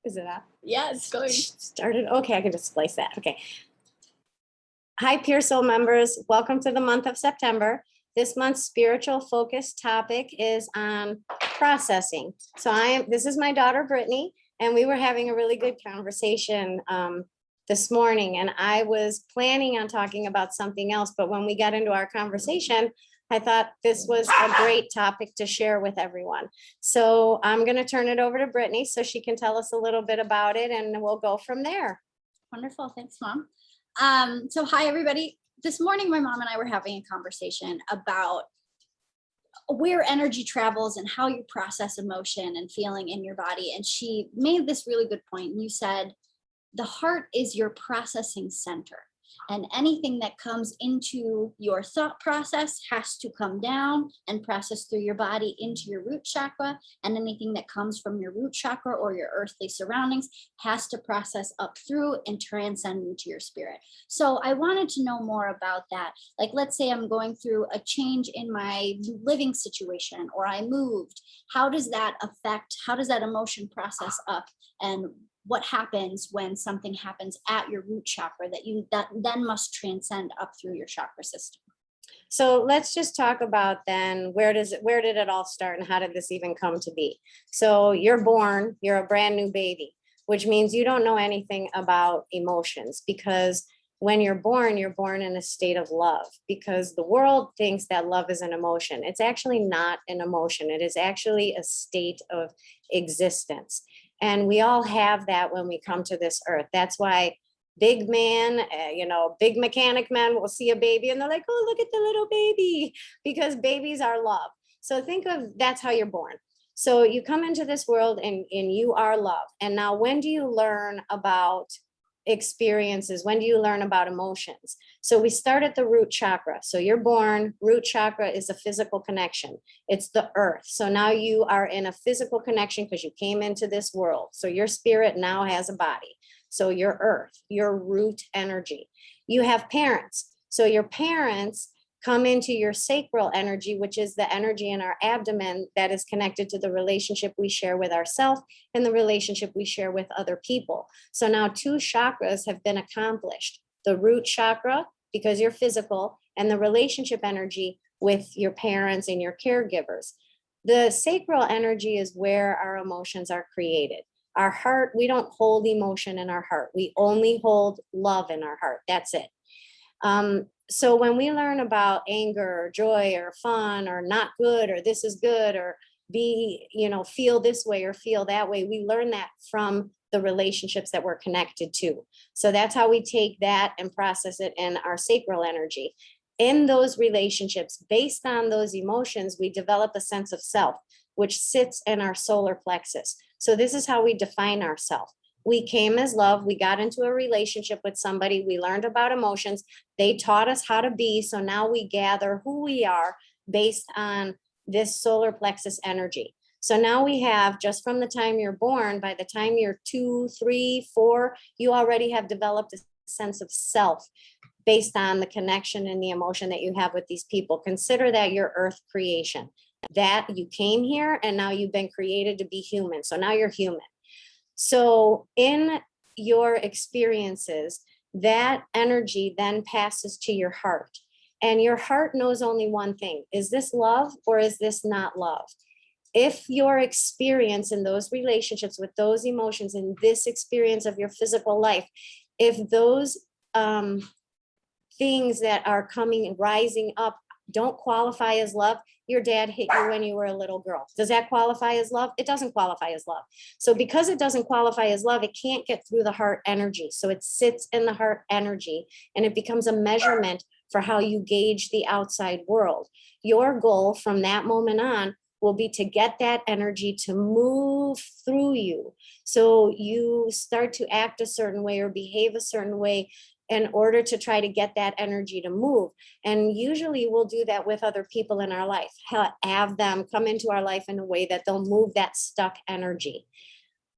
Is it up? Yeah, it's going. Started. Okay, I can just splice that. Okay. Hi, Pure Soul members. Welcome to the month of September. This month's spiritual focus topic is on processing. So this is my daughter, Brittany, and we were having a really good conversation this morning, and I was planning on talking about something else, but when we got into our conversation, I thought this was a great topic to share with everyone. So I'm going to turn it over to Brittany so she can tell us a little bit about it, and we'll go from there. Wonderful. Thanks, Mom. So hi, everybody. This morning, my mom and I were having a conversation about where energy travels and how you process emotion and feeling in your body. And she made this really good point. You said, the heart is your processing center. And anything that comes into your thought process has to come down and process through your body into your root chakra. And anything that comes from your root chakra or your earthly surroundings has to process up through and transcend into your spirit. So I wanted to know more about that. Like, let's say I'm going through a change in my living situation, or I moved. How does that emotion process up? And what happens when something happens at your root chakra that then must transcend up through your chakra system? So let's just talk about then where did it all start and how did this even come to be? So you're born, you're a brand new baby, which means you don't know anything about emotions, because when you're born in a state of love, because the world thinks that love is an emotion. It's actually not an emotion. It is actually a state of existence. And we all have that when we come to this earth. That's why big man, big mechanic man will see a baby and they're like, oh, look at the little baby, because babies are love. So think of that's how you're born. So you come into this world and you are love. And now when do you learn about experiences? When do you learn about emotions? So we start at the root chakra. So you're born, root chakra is a physical connection. It's the earth. So now you are in a physical connection because you came into this world. So your spirit now has a body. So your earth, your root energy. You have parents. So your parents come into your sacral energy, which is the energy in our abdomen that is connected to the relationship we share with ourselves and the relationship we share with other people. So now 2 chakras have been accomplished. The root chakra, because you're physical, and the relationship energy with your parents and your caregivers. The sacral energy is where our emotions are created. Our heart, we don't hold emotion in our heart. We only hold love in our heart. That's it. So when we learn about anger or joy or fun or not good or this is good or feel this way or feel that way, we learn that from the relationships that we're connected to. So that's how we take that and process it in our sacral energy. In those relationships, based on those emotions, we develop a sense of self, which sits in our solar plexus. So this is how we define ourselves. We came as love. We got into a relationship with somebody. We learned about emotions. They taught us how to be. So now we gather who we are based on this solar plexus energy. So now we have, just from the time you're born, by the time you're 2, 3, 4, you already have developed a sense of self based on the connection and the emotion that you have with these people. Consider that your earth creation, that you came here and now you've been created to be human. So now you're human. So in your experiences, that energy then passes to your heart. And your heart knows only one thing. Is this love or is this not love? If your experience in those relationships with those emotions, in this experience of your physical life, if those things that are coming and rising up don't qualify as love, your dad hit you when you were a little girl. Does that qualify as love? It doesn't qualify as love. So because it doesn't qualify as love, it can't get through the heart energy. So it sits in the heart energy and it becomes a measurement for how you gauge the outside world. Your goal from that moment on will be to get that energy to move through you. So you start to act a certain way or behave a certain way in order to try to get that energy to move. And usually we'll do that with other people in our life, have them come into our life in a way that they'll move that stuck energy.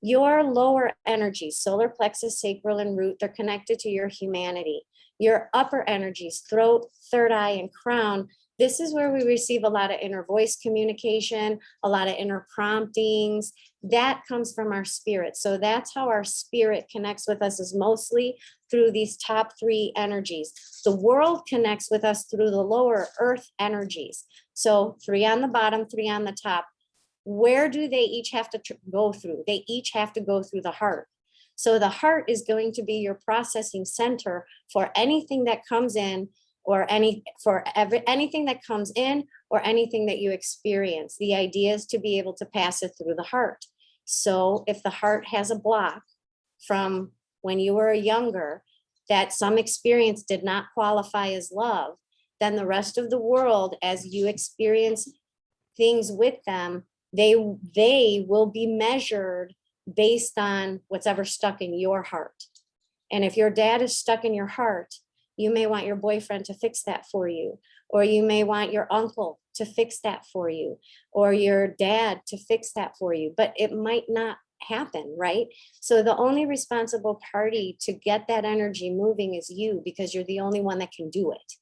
Your lower energies, solar plexus, sacral, and root, they're connected to your humanity. Your upper energies, throat, third eye, and crown, This is where we receive a lot of inner voice communication, a lot of inner promptings. That comes from our spirit. So that's how our spirit connects with us, is mostly through these top three energies. The world connects with us through the lower earth energies. So 3 on the bottom, 3 on the top. Where do they each have to go through? They each have to go through the heart. So the heart is going to be your processing center for anything that comes in, or anything that comes in, or anything that you experience. The idea is to be able to pass it through the heart. So if the heart has a block from when you were younger, that some experience did not qualify as love, then the rest of the world, as you experience things with them, they will be measured based on what's ever stuck in your heart. And if your dad is stuck in your heart, you may want your boyfriend to fix that for you, or you may want your uncle to fix that for you, or your dad to fix that for you, but it might not happen, right? So the only responsible party to get that energy moving is you, because you're the only one that can do it.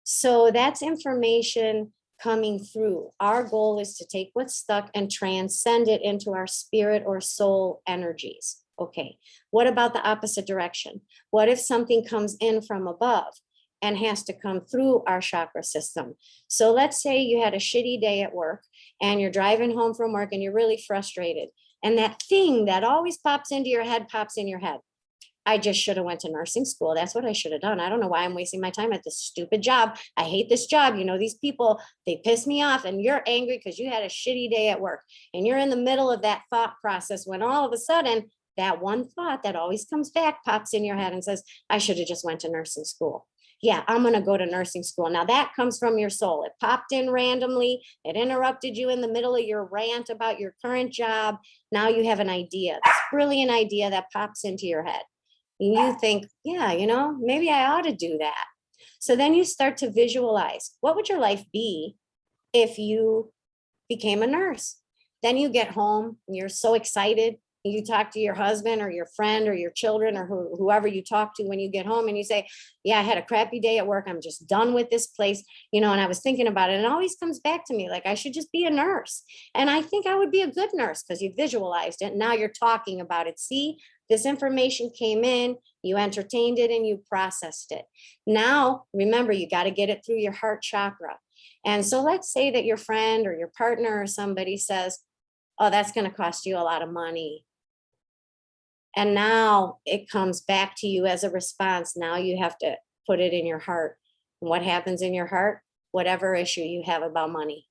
So that's information coming through. Our goal is to take what's stuck and transcend it into our spirit or soul energies. Okay, what about the opposite direction? What if something comes in from above and has to come through our chakra system? So let's say you had a shitty day at work and you're driving home from work and you're really frustrated. And that thing that always pops into your head pops in your head. I just should have went to nursing school. That's what I should have done. I don't know why I'm wasting my time at this stupid job. I hate this job. You know, these people, they piss me off, and you're angry because you had a shitty day at work and you're in the middle of that thought process when all of a sudden that one thought that always comes back pops in your head and says, I should have just went to nursing school. Yeah, I'm going to go to nursing school. Now that comes from your soul. It popped in randomly. It interrupted you in the middle of your rant about your current job. Now you have an idea, this brilliant idea that pops into your head. And you think, yeah, you know, maybe I ought to do that. So then you start to visualize, what would your life be if you became a nurse? Then you get home and you're so excited. You talk to your husband or your friend or your children or whoever you talk to when you get home, and you say, yeah, I had a crappy day at work. I'm just done with this place, you know, and I was thinking about it. And it always comes back to me like, I should just be a nurse. And I think I would be a good nurse, because you visualized it. Now you're talking about it. See, this information came in, you entertained it, and you processed it. Now, remember, you got to get it through your heart chakra. And so let's say that your friend or your partner or somebody says, oh, that's going to cost you a lot of money. And now it comes back to you as a response. Now you have to put it in your heart. And what happens in your heart? Whatever issue you have about money.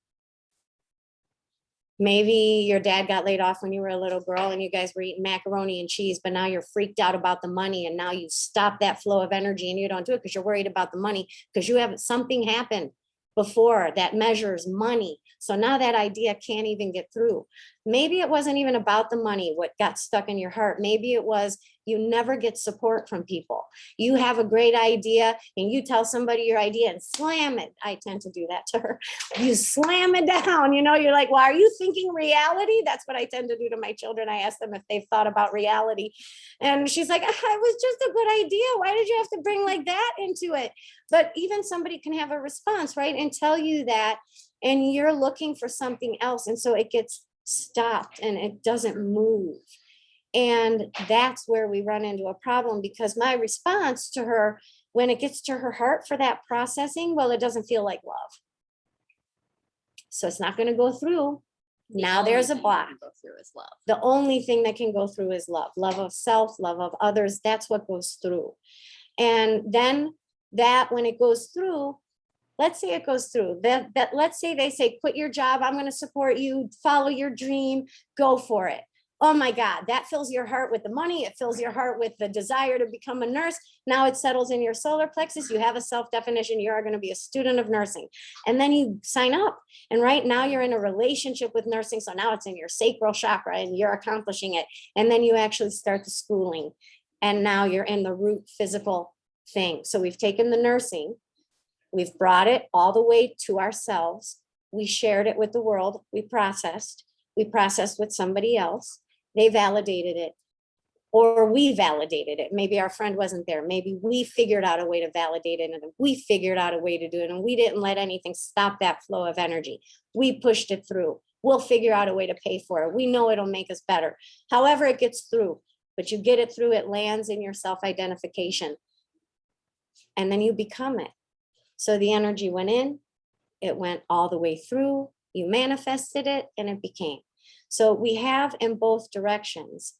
Maybe your dad got laid off when you were a little girl and you guys were eating macaroni and cheese, but now you're freaked out about the money, and now you stop that flow of energy and you don't do it because you're worried about the money, because you have something happen before that measures money. So now that idea can't even get through. Maybe it wasn't even about the money, what got stuck in your heart. Maybe it was you never get support from people. You have a great idea and you tell somebody your idea and slam it. I tend to do that to her. You slam it down, you know, you're like, well, are you thinking reality? That's what I tend to do to my children. I ask them if they've thought about reality. And she's like, it was just a good idea. Why did you have to bring like that into it? But even somebody can have a response, right? And tell you that, and you're looking for something else. And so it gets stopped and it doesn't move. And that's where we run into a problem, because my response to her, when it gets to her heart for that processing, well, it doesn't feel like love. So it's not going to go through. Now there's a block. Go through is love. The only thing that can go through is love, love of self, love of others. That's what goes through. And then that, when it goes through, let's say it goes through that, let's say they say, quit your job. I'm going to support you. Follow your dream. Go for it. Oh my God, that fills your heart with the money. It fills your heart with the desire to become a nurse. Now it settles in your solar plexus. You have a self-definition. You are going to be a student of nursing. And then you sign up. And right now you're in a relationship with nursing. So now it's in your sacral chakra and you're accomplishing it. And then you actually start the schooling. And now you're in the root physical thing. So we've taken the nursing, we've brought it all the way to ourselves. We shared it with the world. We processed with somebody else. They validated it. or we validated it. Maybe our friend wasn't there. Maybe we figured out a way to validate it, and we figured out a way to do it, and we didn't let anything stop that flow of energy. We pushed it through. We'll figure out a way to pay for it. We know it'll make us better. However it gets through, but you get it through, it lands in your self-identification, and then you become it. So the energy went in, it went all the way through, you manifested it, and it became. So we have in both directions,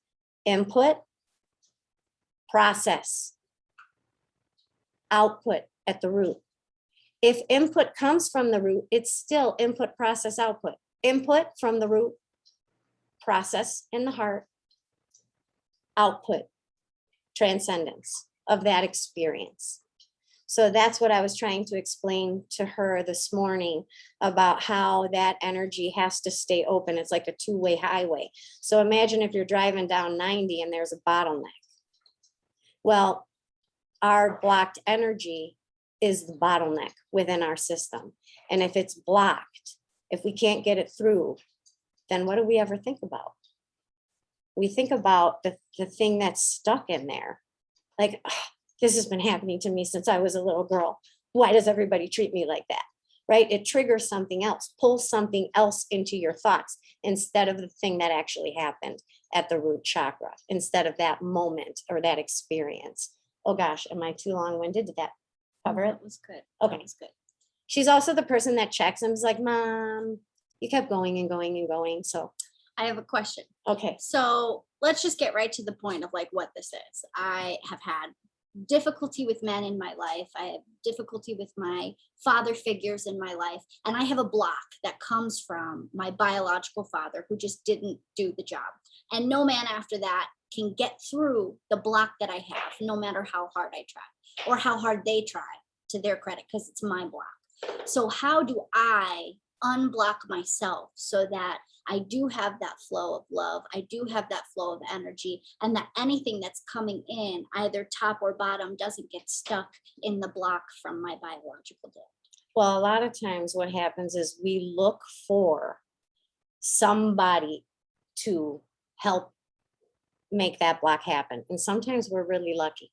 input, process, output at the root. If input comes from the root, it's still input, process, output. Input from the root, process in the heart, output, transcendence of that experience. So that's what I was trying to explain to her this morning about how that energy has to stay open. It's like a two-way highway. So imagine if you're driving down 90 and there's a bottleneck. Well, our blocked energy is the bottleneck within our system. And if it's blocked, if we can't get it through, then what do we ever think about? We think about the thing that's stuck in there. Like, oh, this has been happening to me since I was a little girl. Why does everybody treat me like that? Right? It triggers something else, pulls something else into your thoughts instead of the thing that actually happened at the root chakra, instead of that moment or that experience. Oh gosh, am I too long-winded? Did that cover it? That was good. Okay. That was good. She's also the person that checks and is like, Mom, you kept going and going and going. So, I have a question. okay. So let's just get right to the point of like what this is. I have had difficulty with men in my life. I have difficulty with my father figures in my life. And I have a block that comes from my biological father who just didn't do the job. And no man after that can get through the block that I have, no matter how hard I try or how hard they try, to their credit, because it's my block. So how do I unblock myself so that I do have that flow of love, I do have that flow of energy, and that anything that's coming in, either top or bottom, doesn't get stuck in the block from my biological dad? Well, a lot of times what happens is we look for somebody to help make that block happen. And sometimes we're really lucky.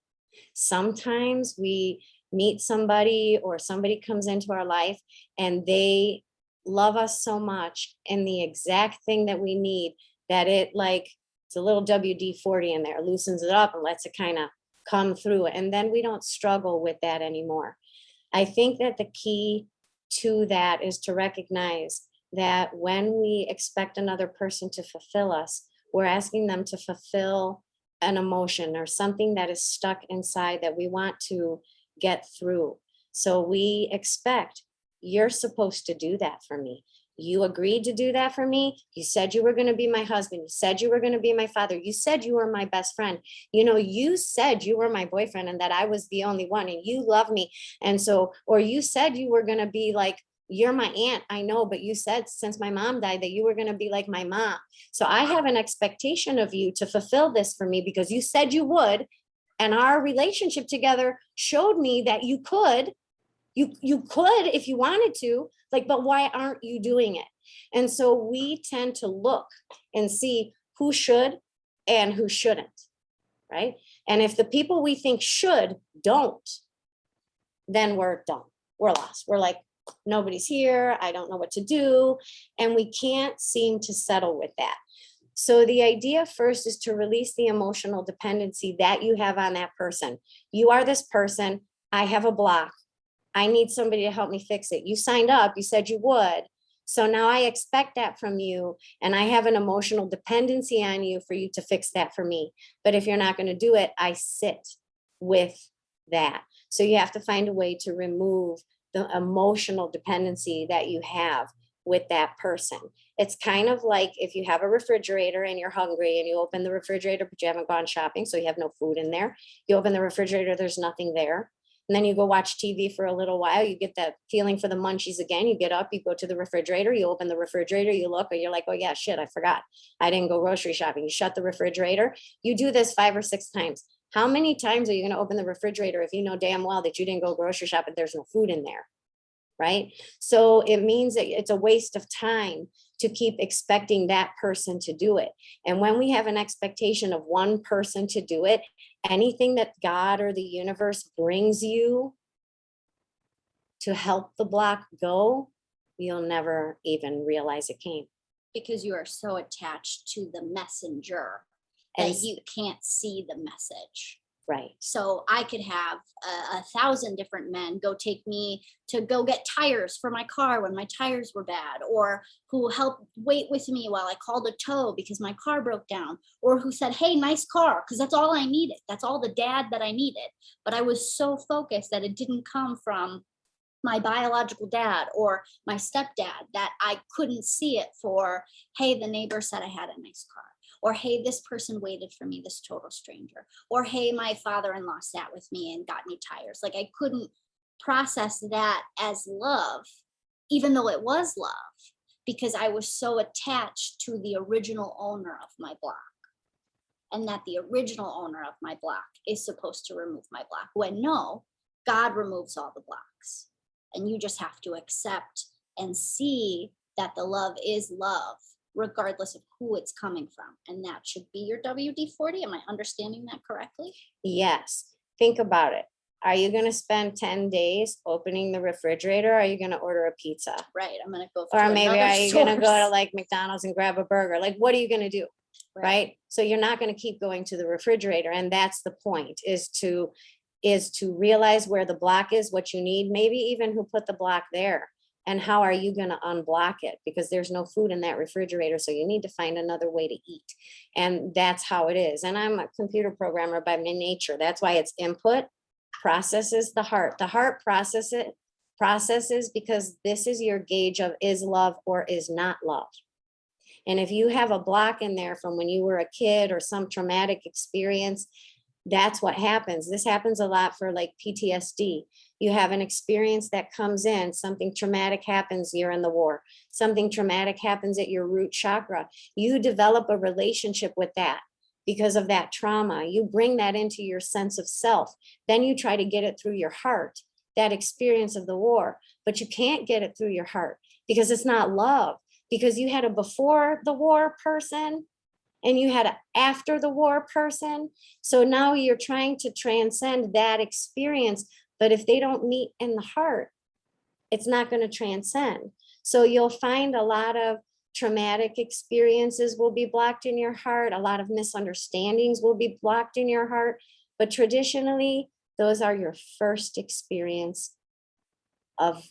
Sometimes we meet somebody or somebody comes into our life and they love us so much and the exact thing that we need, that it like, it's a little WD-40 in there, loosens it up and lets it kind of come through. And then we don't struggle with that anymore. I think that the key to that is to recognize that when we expect another person to fulfill us, we're asking them to fulfill an emotion or something that is stuck inside that we want to get through. So we expect, you're supposed to do that for me. You agreed to do that for me. You said you were going to be my husband. You said you were going to be my father. You said you were my best friend. You know, you said you were my boyfriend and that I was the only one and you love me. And so, or you said you were going to be like, you're my aunt. I know, but you said since my mom died that you were going to be like my mom. So I have an expectation of you to fulfill this for me because you said you would. And our relationship together showed me that you could. You could if you wanted to, like, but why aren't you doing it? And so we tend to look and see who should and who shouldn't, right? And if the people we think should don't, then we're done. We're lost. We're like, nobody's here. I don't know what to do. And we can't seem to settle with that. So the idea first is to release the emotional dependency that you have on that person. You are this person. I have a block. I need somebody to help me fix it. You signed up, you said you would. So now I expect that from you. And I have an emotional dependency on you for you to fix that for me. But if you're not going to do it, I sit with that. So you have to find a way to remove the emotional dependency that you have with that person. It's kind of like if you have a refrigerator and you're hungry and you open the refrigerator, but you haven't gone shopping, so you have no food in there. You open the refrigerator, there's nothing there. And then you go watch TV for a little while, you get that feeling for the munchies again, you get up, you go to the refrigerator, you open the refrigerator, you look, and you're like, oh yeah, shit, I forgot. I didn't go grocery shopping. You shut the refrigerator. You do this 5 or 6 times. How many times are you gonna open the refrigerator if you know damn well that you didn't go grocery shopping, there's no food in there, right? So it means that it's a waste of time to keep expecting that person to do it. And when we have an expectation of one person to do it, anything that God or the universe brings you to help the block go, you'll never even realize it came. Because you are so attached to the messenger And that you can't see the message. right. So I could have 1,000 different men go take me to go get tires for my car when my tires were bad, or who helped wait with me while I called a tow because my car broke down, or who said, hey, nice car, because that's all I needed. That's all the dad that I needed. But I was so focused that it didn't come from my biological dad or my stepdad that I couldn't see it for, hey, the neighbor said I had a nice car. Or, hey, this person waited for me, this total stranger. Or, hey, my father-in-law sat with me and got me tires. Like, I couldn't process that as love, even though it was love, because I was so attached to the original owner of my block. And that the original owner of my block is supposed to remove my block. When no, God removes all the blocks. And you just have to accept and see that the love is love, regardless of who it's coming from. And that should be your WD-40. Am I understanding that correctly? Yes. Think about it. Are you going to spend 10 days opening the refrigerator? Or are you going to order a pizza? Right. I'm going to go. Or to maybe another are you going to go to source. like McDonald's and grab a burger? Like, what are you going to do? Right. So you're not going to keep going to the refrigerator. And that's the point, is to realize where the block is, what you need, maybe even who put the block there. And how are you going to unblock it? Because there's no food in that refrigerator. So you need to find another way to eat. And that's how it is. And I'm a computer programmer by my nature. That's why it's input processes the heart. The heart processes because this is your gauge of is love or is not love. And if you have a block in there from when you were a kid or some traumatic experience, that's what happens. This happens a lot for like PTSD. You have an experience that comes in, something traumatic happens, you're in the war. Something traumatic happens at your root chakra. You develop a relationship with that because of that trauma. You bring that into your sense of self. Then you try to get it through your heart, that experience of the war, but you can't get it through your heart because it's not love, because you had a before the war person and you had an after the war person. So now you're trying to transcend that experience. But if they don't meet in the heart, it's not going to transcend. So you'll find a lot of traumatic experiences will be blocked in your heart. A lot of misunderstandings will be blocked in your heart. But traditionally, those are your first experience of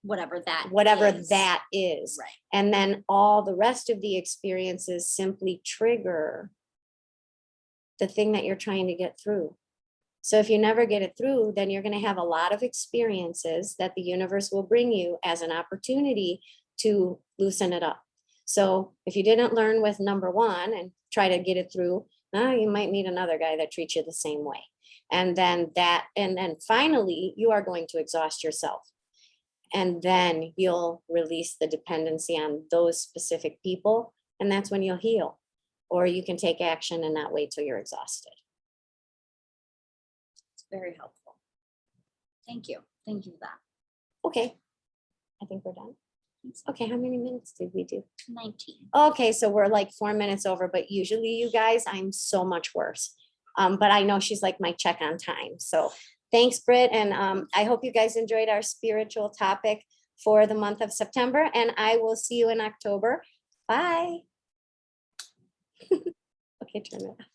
whatever that is. Right. And then all the rest of the experiences simply trigger the thing that you're trying to get through. So if you never get it through, then you're going to have a lot of experiences that the universe will bring you as an opportunity to loosen it up. So if you didn't learn with number one and try to get it through, you might meet another guy that treats you the same way. And then finally, you are going to exhaust yourself. And then you'll release the dependency on those specific people. And that's when you'll heal. Or you can take action and not wait till you're exhausted. It's very helpful. Thank you. Thank you for that. Okay. I think we're done. Okay, how many minutes did we do? 19. Okay, so we're like 4 minutes over, but usually you guys, I'm so much worse. But I know she's like my check on time. So thanks, Britt. And I hope you guys enjoyed our spiritual topic for the month of September. And I will see you in October. Bye. Okay, turn it off.